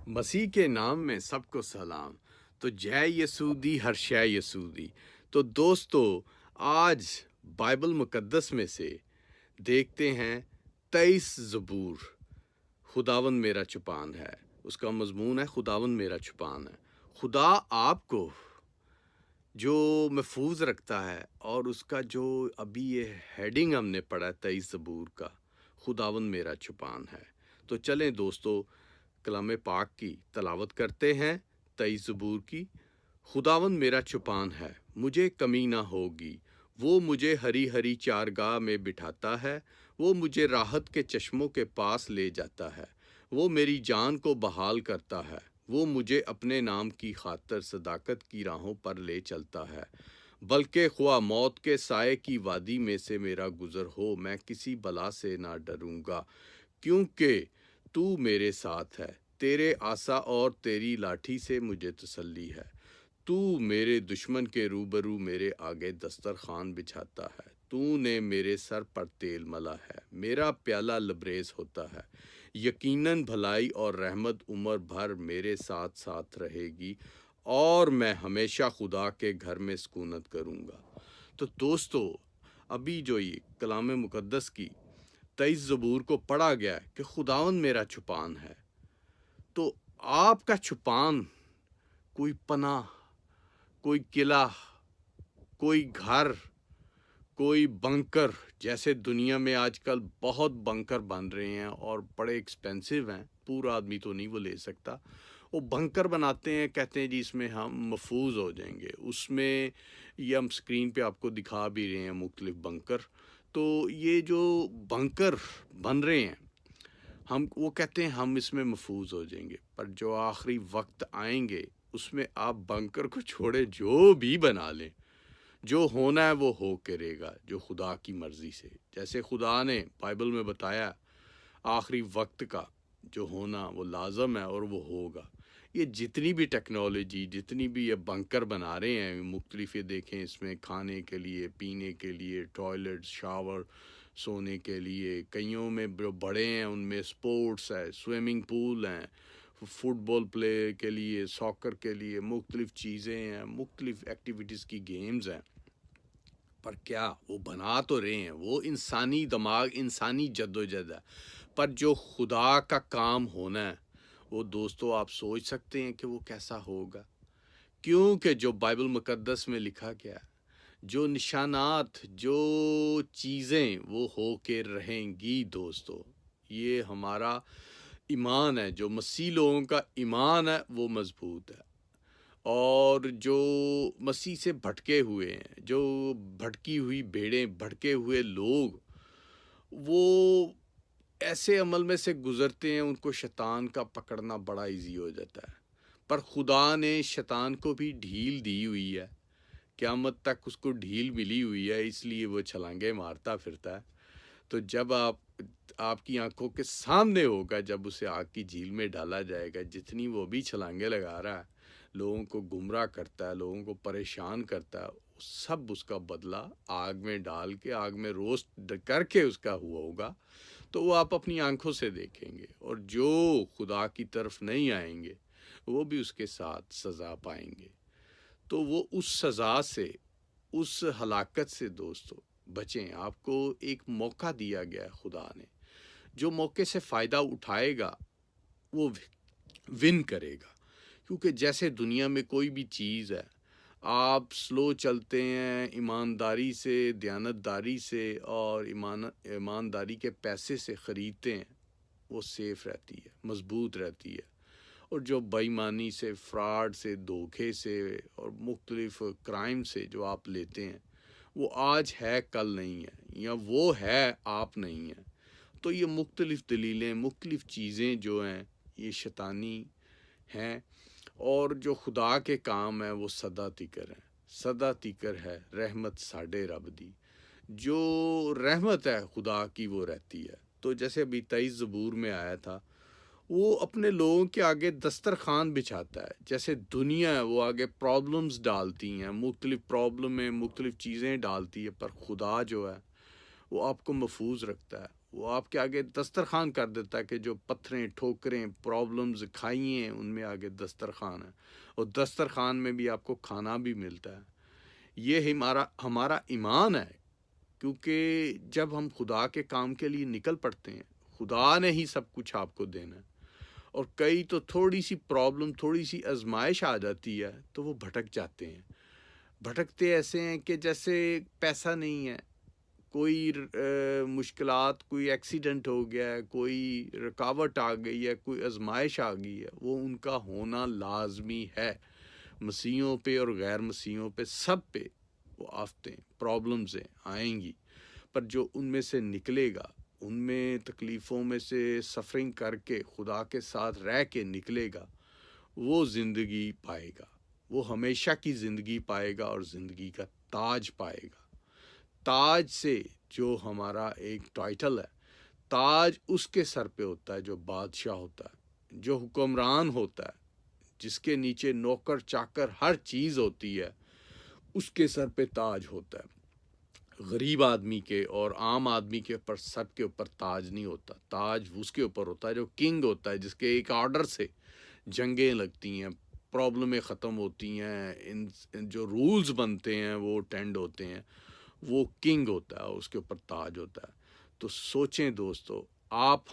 مسیح کے نام میں سب کو سلام۔ تو جے یسودی ہر شے یسودی۔ تو دوستو، آج بائبل مقدس میں سے دیکھتے ہیں 23 زبور، خداوند میرا چپان ہے۔ اس کا مضمون ہے خداوند میرا چپان ہے۔ خدا آپ کو جو محفوظ رکھتا ہے، اور اس کا جو ابھی یہ ہیڈنگ ہم نے پڑھا 23 زبور کا، خداوند میرا چپان ہے۔ تو چلیں دوستو، کلام پاک کی تلاوت کرتے ہیں 23 زبور کی۔ خداوند میرا چپان ہے، مجھے کمی نہ ہوگی۔ وہ مجھے ہری ہری چارگاہ میں بٹھاتا ہے، وہ مجھے راحت کے چشموں کے پاس لے جاتا ہے۔ وہ میری جان کو بحال کرتا ہے، وہ مجھے اپنے نام کی خاطر صداقت کی راہوں پر لے چلتا ہے۔ بلکہ خواہ موت کے سائے کی وادی میں سے میرا گزر ہو، میں کسی بلا سے نہ ڈروں گا، کیونکہ تو میرے ساتھ ہے۔ تیرے عصا اور تیری لاٹھی سے مجھے تسلی ہے۔ تو میرے دشمن کے روبرو میرے آگے دسترخوان بچھاتا ہے۔ تو نے میرے سر پر تیل ملا ہے، میرا پیالہ لبریز ہوتا ہے۔ یقیناً بھلائی اور رحمت عمر بھر میرے ساتھ ساتھ رہے گی، اور میں ہمیشہ خدا کے گھر میں سکونت کروں گا۔ تو دوستو، ابھی جو یہ کلام مقدس کی 23 زبور کو پڑھا گیا ہے کہ خداوند میرا چھپان ہے، تو آپ کا چھپان کوئی پناہ، کوئی قلعہ، کوئی گھر، کوئی بنکر، جیسے دنیا میں آج کل بہت بنکر بن رہے ہیں اور بڑے ایکسپینسو ہیں، پورا آدمی تو نہیں وہ لے سکتا۔ وہ بنکر بناتے ہیں، کہتے ہیں جی اس میں ہم محفوظ ہو جائیں گے۔ اس میں یہ ہم سکرین پہ آپ کو دکھا بھی رہے ہیں مختلف بنکر۔ تو یہ جو بنکر بن رہے ہیں، ہم وہ کہتے ہیں ہم اس میں محفوظ ہو جائیں گے، پر جو آخری وقت آئیں گے اس میں آپ بنکر کو چھوڑے جو بھی بنا لیں، جو ہونا ہے وہ ہو کرے گا، جو خدا کی مرضی سے، جیسے خدا نے بائبل میں بتایا آخری وقت کا جو ہونا وہ لازم ہے اور وہ ہوگا۔ یہ جتنی بھی ٹیکنالوجی، جتنی بھی یہ بنکر بنا رہے ہیں مختلف، یہ دیکھیں اس میں کھانے کے لیے، پینے کے لیے، ٹوائلٹ، شاور، سونے کے لیے، کئیوں میں جو بڑے ہیں ان میں سپورٹس ہے، سوئمنگ پول ہیں، فٹ بال پلے کے لیے، ساکر کے لیے مختلف چیزیں ہیں، مختلف ایکٹیویٹیز کی گیمز ہیں۔ پر کیا وہ بنا تو رہے ہیں، وہ انسانی دماغ، انسانی جد و جہد ہے، پر جو خدا کا کام ہونا ہے وہ دوستو آپ سوچ سکتے ہیں کہ وہ کیسا ہوگا، کیونکہ جو بائبل مقدس میں لکھا گیا ہے، جو نشانات، جو چیزیں وہ ہو کے رہیں گی دوستو، یہ ہمارا ایمان ہے، جو مسیح لوگوں کا ایمان ہے وہ مضبوط ہے۔ اور جو مسیح سے بھٹکے ہوئے ہیں، جو بھٹکی ہوئی بھیڑیں، بھٹکے ہوئے لوگ، وہ ایسے عمل میں سے گزرتے ہیں، ان کو شیطان کا پکڑنا بڑا ایزی ہو جاتا ہے۔ پر خدا نے شیطان کو بھی ڈھیل دی ہوئی ہے، قیامت تک اس کو ڈھیل ملی ہوئی ہے، اس لیے وہ چھلانگیں مارتا پھرتا ہے۔ تو جب آپ کی آنکھوں کے سامنے ہوگا، جب اسے آگ کی جھیل میں ڈالا جائے گا، جتنی وہ بھی چھلانگیں لگا رہا ہے، لوگوں کو گمراہ کرتا ہے، لوگوں کو پریشان کرتا ہے، سب اس کا بدلہ آگ میں ڈال کے، آگ میں روسٹ کر کے اس کا ہوا ہوگا، تو وہ آپ اپنی آنکھوں سے دیکھیں گے۔ اور جو خدا کی طرف نہیں آئیں گے وہ بھی اس کے ساتھ سزا پائیں گے۔ تو وہ اس سزا سے، اس ہلاکت سے دوستو بچیں۔ آپ کو ایک موقع دیا گیا ہے خدا نے، جو موقع سے فائدہ اٹھائے گا وہ ون کرے گا، کیونکہ جیسے دنیا میں کوئی بھی چیز ہے، آپ سلو چلتے ہیں، ایمانداری سے، دیانتداری سے اور ایمانداری کے پیسے سے خریدتے ہیں، وہ سیف رہتی ہے، مضبوط رہتی ہے۔ اور جو بے ایمانی سے، فراڈ سے، دھوکے سے اور مختلف کرائم سے جو آپ لیتے ہیں، وہ آج ہے کل نہیں ہے، یا وہ ہے آپ نہیں ہیں۔ تو یہ مختلف دلیلیں، مختلف چیزیں جو ہیں یہ شیطانی ہیں، اور جو خدا کے کام ہیں وہ سدا تیکر ہیں۔ سدا تیکر ہے رحمت ساڈے رب دی، جو رحمت ہے خدا کی وہ رہتی ہے۔ تو جیسے ابھی 23 زبور میں آیا تھا، وہ اپنے لوگوں کے آگے دسترخوان بچھاتا ہے۔ جیسے دنیا ہے وہ آگے پرابلمز ڈالتی ہیں، مختلف پرابلم میں مختلف چیزیں ڈالتی ہے، پر خدا جو ہے وہ آپ کو محفوظ رکھتا ہے، وہ آپ کے آگے دسترخوان کر دیتا ہے کہ جو پتھریں ٹھوکریں پرابلمز کھائی ہیں ان میں آگے دسترخوان ہے، اور دسترخوان میں بھی آپ کو کھانا بھی ملتا ہے۔ یہ ہمارا ایمان ہے، کیونکہ جب ہم خدا کے کام کے لیے نکل پڑتے ہیں، خدا نے ہی سب کچھ آپ کو دینا ہے، اور کئی تو تھوڑی سی پرابلم تھوڑی سی آزمائش آ جاتی ہے تو وہ بھٹک جاتے ہیں۔ بھٹکتے ایسے ہیں کہ جیسے پیسہ نہیں ہے، کوئی مشکلات، کوئی ایکسیڈنٹ ہو گیا ہے، کوئی رکاوٹ آ گئی ہے، کوئی آزمائش آ گئی ہے، وہ ان کا ہونا لازمی ہے۔ مسیحیوں پہ اور غیر مسیحیوں پہ سب پہ وہ آفتیں پرابلمز آئیں گی، پر جو ان میں سے نکلے گا، ان میں تکلیفوں میں سے سفرنگ کر کے خدا کے ساتھ رہ کے نکلے گا، وہ زندگی پائے گا، وہ ہمیشہ کی زندگی پائے گا اور زندگی کا تاج پائے گا۔ تاج سے جو ہمارا ایک ٹائٹل ہے، تاج اس کے سر پہ ہوتا ہے جو بادشاہ ہوتا ہے، جو حکمران ہوتا ہے، جس کے نیچے نوکر چاکر ہر چیز ہوتی ہے، اس کے سر پہ تاج ہوتا ہے۔ غریب آدمی کے اور عام آدمی کے اوپر سر کے اوپر تاج نہیں ہوتا، تاج اس کے اوپر ہوتا ہے جو کنگ ہوتا ہے، جس کے ایک آرڈر سے جنگیں لگتی ہیں، پرابلمیں ختم ہوتی ہیں، جو رولز بنتے ہیں وہ ٹینڈ ہوتے ہیں، وہ کنگ ہوتا ہے، اس کے اوپر تاج ہوتا ہے۔ تو سوچیں دوستو،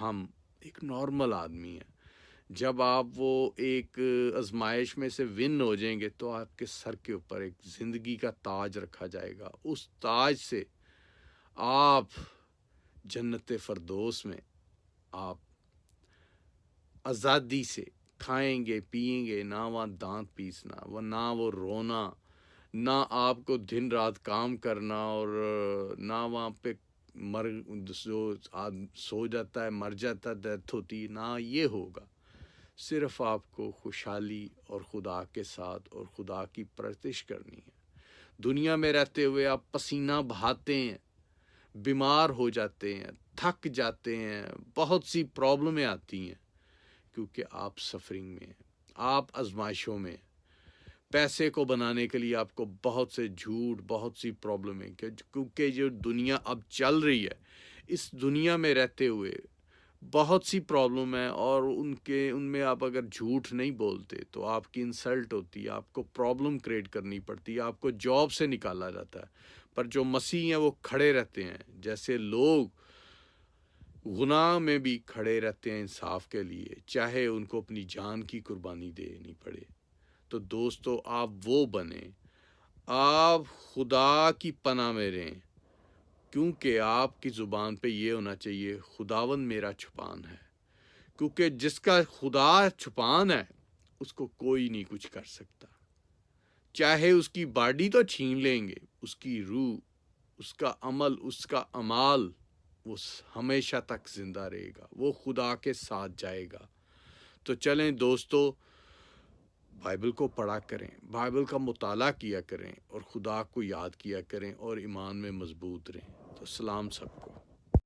ہم ایک نارمل آدمی ہیں، جب آپ وہ ایک آزمائش میں سے ون ہو جائیں گے تو آپ کے سر کے اوپر ایک زندگی کا تاج رکھا جائے گا، اس تاج سے آپ جنت فردوس میں آپ آزادی سے کھائیں گے پیئیں گے، نہ وہاں دانت پیسنا، نہ وہ رونا، نہ آپ کو دن رات کام کرنا، اور نہ وہاں پہ جو سو جاتا ہے مر جاتا ہے، ڈیتھ ہوتی ہے، نہ یہ ہوگا۔ صرف آپ کو خوشحالی اور خدا کے ساتھ اور خدا کی پرستش کرنی ہے۔ دنیا میں رہتے ہوئے آپ پسینہ بہاتے ہیں، بیمار ہو جاتے ہیں، تھک جاتے ہیں، بہت سی پرابلمیں آتی ہیں، کیونکہ آپ سفرنگ میں ہیں، آپ آزمائشوں میں ہیں۔ پیسے کو بنانے کے لیے آپ کو بہت سے جھوٹ، بہت سی پرابلمیں، کیونکہ جو دنیا اب چل رہی ہے، اس دنیا میں رہتے ہوئے بہت سی پرابلم ہے، اور ان میں آپ اگر جھوٹ نہیں بولتے تو آپ کی انسلٹ ہوتی ہے، آپ کو پرابلم کریٹ کرنی پڑتی ہے، آپ کو جاب سے نکالا جاتا ہے۔ پر جو مسیح ہیں وہ کھڑے رہتے ہیں، جیسے لوگ گناہ میں بھی کھڑے رہتے ہیں انصاف کے لیے، چاہے ان کو اپنی جان کی قربانی دینی پڑے۔ تو دوستو، آپ وہ بنیں، آپ خدا کی پناہ میں رہیں، کیونکہ آپ کی زبان پہ یہ ہونا چاہیے، خداوند میرا چھپان ہے، کیونکہ جس کا خدا چھپان ہے اس کو کوئی نہیں کچھ کر سکتا۔ چاہے اس کی باڈی تو چھین لیں گے، اس کی روح، اس کا عمل، اس کا اعمال، وہ ہمیشہ تک زندہ رہے گا، وہ خدا کے ساتھ جائے گا۔ تو چلیں دوستو، بائبل کو پڑھا کریں، بائبل کا مطالعہ کیا کریں، اور خدا کو یاد کیا کریں، اور ایمان میں مضبوط رہیں۔ تو سلام سب کو۔